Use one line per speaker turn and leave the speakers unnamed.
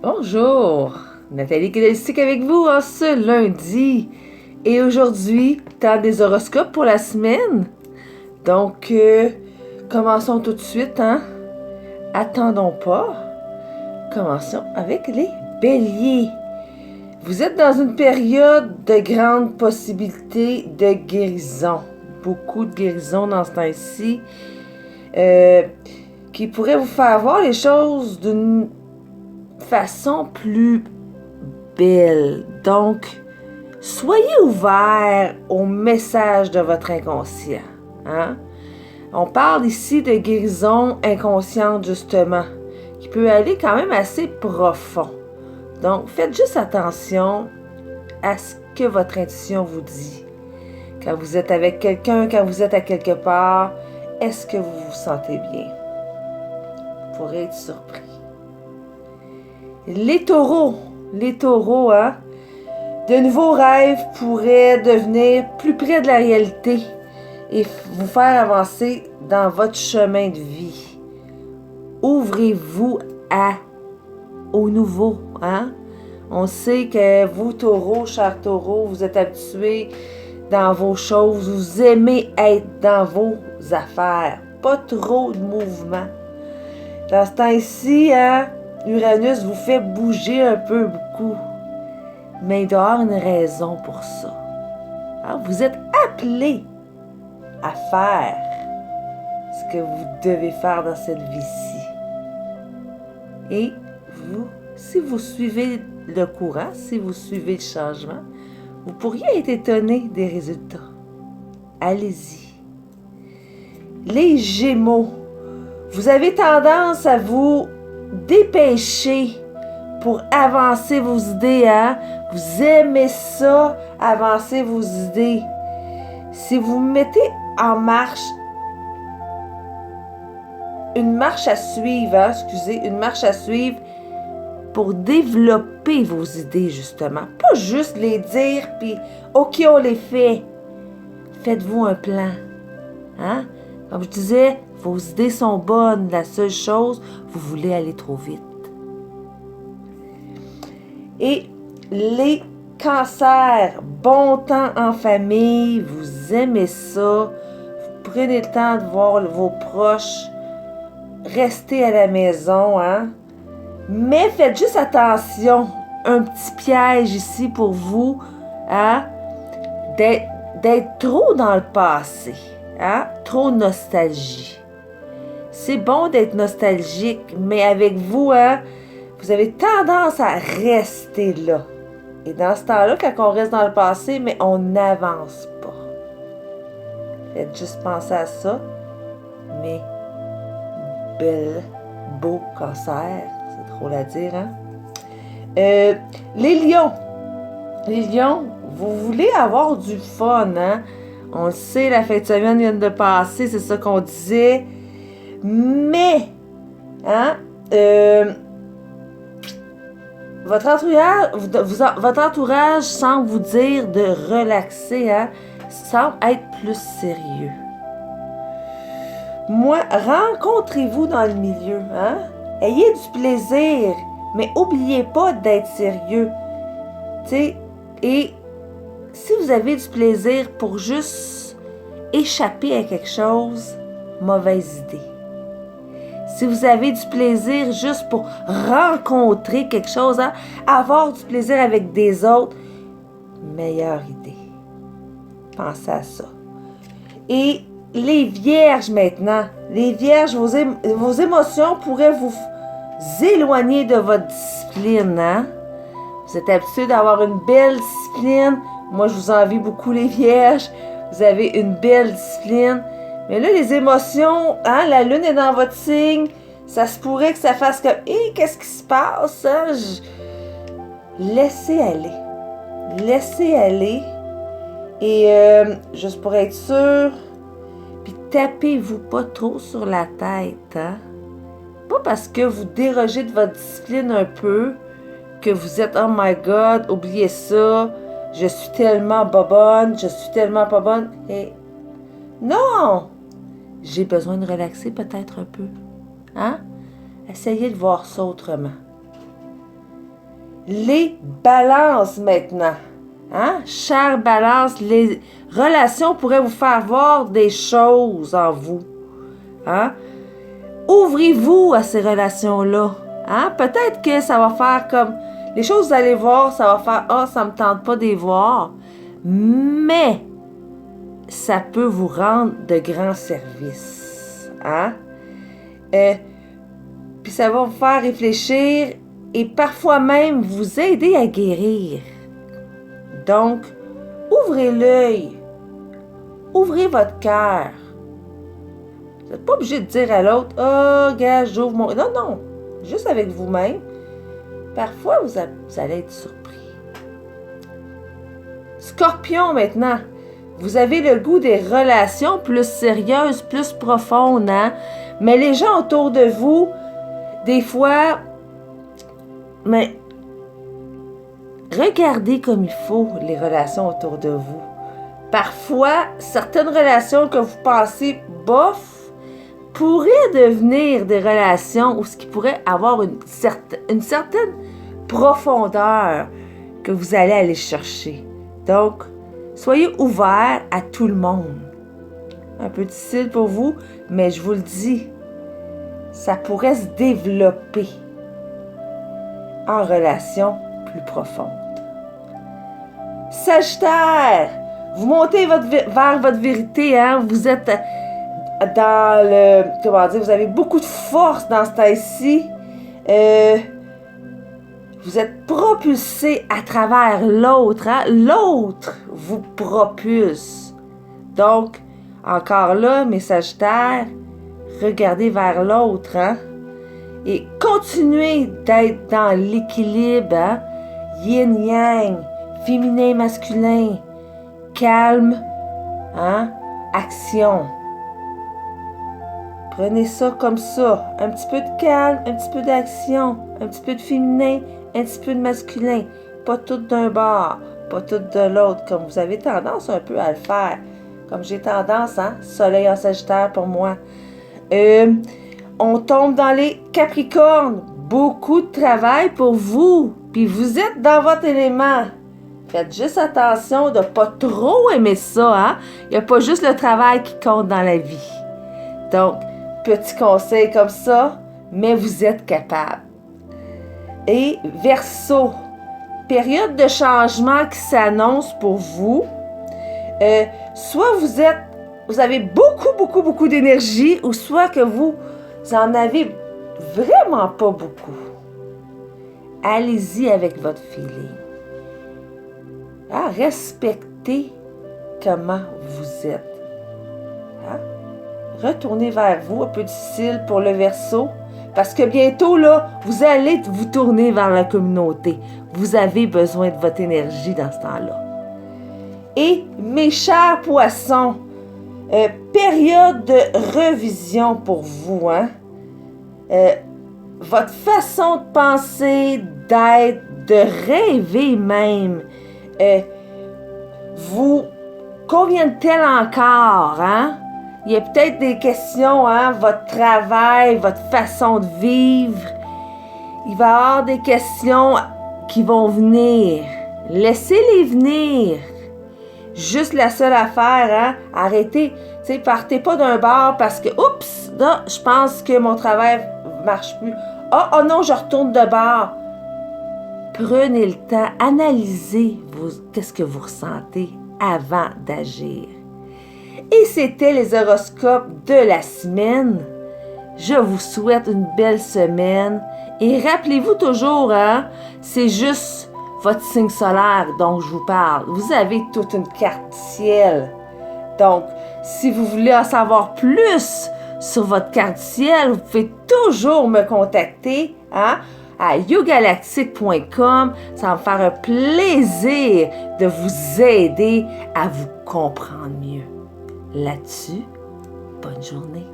Bonjour, Nathalie Kidelsik avec vous en ce lundi. Et aujourd'hui, temps des horoscopes pour la semaine. Donc, commençons tout de suite, hein? Attendons pas. Commençons avec les béliers. Vous êtes dans une période de grande possibilité de guérison. Beaucoup de guérison dans ce temps-ci. Qui pourrait vous faire voir les choses d'une façon plus belle. Donc, soyez ouverts au message de votre inconscient. Hein? On parle ici de guérison inconsciente, justement, qui peut aller quand même assez profond. Donc, faites juste attention à ce que votre intuition vous dit. Quand vous êtes avec quelqu'un, quand vous êtes à quelque part, est-ce que vous vous sentez bien? Vous pourrez être surpris. Les taureaux, hein? De nouveaux rêves pourraient devenir plus près de la réalité et vous faire avancer dans votre chemin de vie. Ouvrez-vous au nouveau, hein? On sait que vous, taureaux, chers taureaux, vous êtes habitués dans vos choses, vous aimez être dans vos affaires, pas trop de mouvement. Dans ce temps-ci, hein, Uranus vous fait bouger un peu beaucoup, mais il doit y avoir une raison pour ça. Alors, vous êtes appelés à faire ce que vous devez faire dans cette vie-ci. Et vous, si vous suivez le courant, si vous suivez le changement, vous pourriez être étonné des résultats. Allez-y. Les Gémeaux, vous avez tendance à vous dépêcher pour avancer vos idées, hein? Vous aimez ça, avancer vos idées. Si vous mettez en marche une marche à suivre, une marche à suivre pour développer vos idées, justement. Pas juste les dire, puis OK, on les fait. Faites-vous un plan. Hein? Comme je disais, vos idées sont bonnes. La seule chose, vous voulez aller trop vite. Et les cancers, bon temps en famille, vous aimez ça. Vous prenez le temps de voir vos proches. Restez à la maison, hein? Mais faites juste attention. Un petit piège ici pour vous, hein? D'être trop dans le passé, hein? Trop nostalgie. C'est bon d'être nostalgique, mais avec vous, hein? Vous avez tendance à rester là. Et dans ce temps-là, quand on reste dans le passé, mais on n'avance pas. Faites juste penser à ça. Mais beau cancer, c'est drôle à dire, hein? Les lions, vous voulez avoir du fun, hein? On le sait, la fin de semaine vient de passer, c'est ça qu'on disait. Mais, hein? Votre entourage semble vous dire de relaxer, hein? Semble être plus sérieux. Moi, rencontrez-vous dans le milieu, hein? Ayez du plaisir, mais n'oubliez pas d'être sérieux. T'sais, et si vous avez du plaisir pour juste échapper à quelque chose, mauvaise idée. Si vous avez du plaisir juste pour rencontrer quelque chose, hein, avoir du plaisir avec des autres, meilleure idée. Pensez à ça. Et les vierges maintenant. Les vierges, vos émotions pourraient vous éloigner de votre discipline. Hein? Vous êtes habitués d'avoir une belle discipline. Moi, je vous envie beaucoup les vierges. Vous avez une belle discipline. Mais là, les émotions, hein, la lune est dans votre signe, ça se pourrait que ça fasse comme « Hé, qu'est-ce qui se passe? Hein? » Laissez aller. Laissez aller. Et juste pour être sûr, puis tapez-vous pas trop sur la tête. Hein? Pas parce que vous dérogez de votre discipline un peu, que vous êtes « Oh my God, oubliez ça, je suis tellement pas bonne, je suis tellement pas bonne. » Et non! J'ai besoin de relaxer peut-être un peu. Hein? Essayez de voir ça autrement. les balances maintenant. Hein? Chère balance, les relations pourraient vous faire voir des choses en vous. Hein? Ouvrez-vous à ces relations-là. Hein? Peut-être que ça va faire comme... Les choses que vous allez voir, ça va faire « Ah, ça me tente pas de les voir. » Mais ça peut vous rendre de grands services. Hein? Puis ça va vous faire réfléchir et parfois même vous aider à guérir. Donc, ouvrez l'œil. Ouvrez votre cœur. Vous n'êtes pas obligé de dire à l'autre « Ah, oh, gars, j'ouvre mon... » Non, non. Juste avec vous-même. Parfois, vous allez être surpris. Scorpion, maintenant. Vous avez le goût des relations plus sérieuses, plus profondes, hein? Mais les gens autour de vous, des fois, mais regardez comme il faut les relations autour de vous. Parfois, certaines relations que vous pensez bof pourraient devenir des relations où ce qui pourrait avoir une certaine profondeur que vous allez aller chercher. Donc, soyez ouverts à tout le monde. Un peu difficile pour vous, mais je vous le dis, ça pourrait se développer en relation plus profonde. Sagittaire, vous montez vers votre vérité, hein? Vous êtes dans le... Comment dire? Vous avez beaucoup de force dans ce temps-ci. Vous êtes propulsé à travers l'autre. Hein? L'autre vous propulse. Donc, encore là, mes Sagittaires, regardez vers l'autre. Hein? Et continuez d'être dans l'équilibre. Hein? Yin-yang, féminin, masculin, calme, hein? Action. Prenez ça comme ça. Un petit peu de calme, un petit peu d'action, un petit peu de féminin, un petit peu de masculin. Pas tout d'un bord, pas tout de l'autre, comme vous avez tendance un peu à le faire. Comme j'ai tendance, hein? Soleil en Sagittaire pour moi. On tombe dans les Capricornes. Beaucoup de travail pour vous. Puis vous êtes dans votre élément. Faites juste attention de ne pas trop aimer ça. Hein? Il n'y a pas juste le travail qui compte dans la vie. Donc, petit conseil comme ça, mais vous êtes capable. Et Verseau, période de changement qui s'annonce pour vous. Soit vous avez beaucoup d'énergie, ou soit que vous en avez vraiment pas beaucoup. Allez-y avec votre feeling. Hein? Respectez comment vous êtes. Hein? Retournez vers vous, un peu difficile pour le Verseau, parce que bientôt, là, vous allez vous tourner vers la communauté. Vous avez besoin de votre énergie dans ce temps-là. Et mes chers poissons, période de revision pour vous. Hein? Votre façon de penser, d'être, de rêver même, vous conviennent-elles encore? Hein? Il y a peut-être des questions, hein? Votre travail, votre façon de vivre. Il va y avoir des questions qui vont venir. Laissez-les venir. Juste la seule affaire, hein? Arrêtez. Tu sais, partez pas d'un bar parce que, oups, là, je pense que mon travail marche plus. Oh non, je retourne de bar. Prenez le temps, analysez qu'est-ce que vous ressentez avant d'agir. Et c'était les horoscopes de la semaine. Je vous souhaite une belle semaine. Et rappelez-vous toujours, hein, c'est juste votre signe solaire dont je vous parle. Vous avez toute une carte ciel. Donc, si vous voulez en savoir plus sur votre carte ciel, vous pouvez toujours me contacter, hein, à yougalactic.com. Ça va me faire un plaisir de vous aider à vous comprendre mieux. Là-dessus, bonne journée.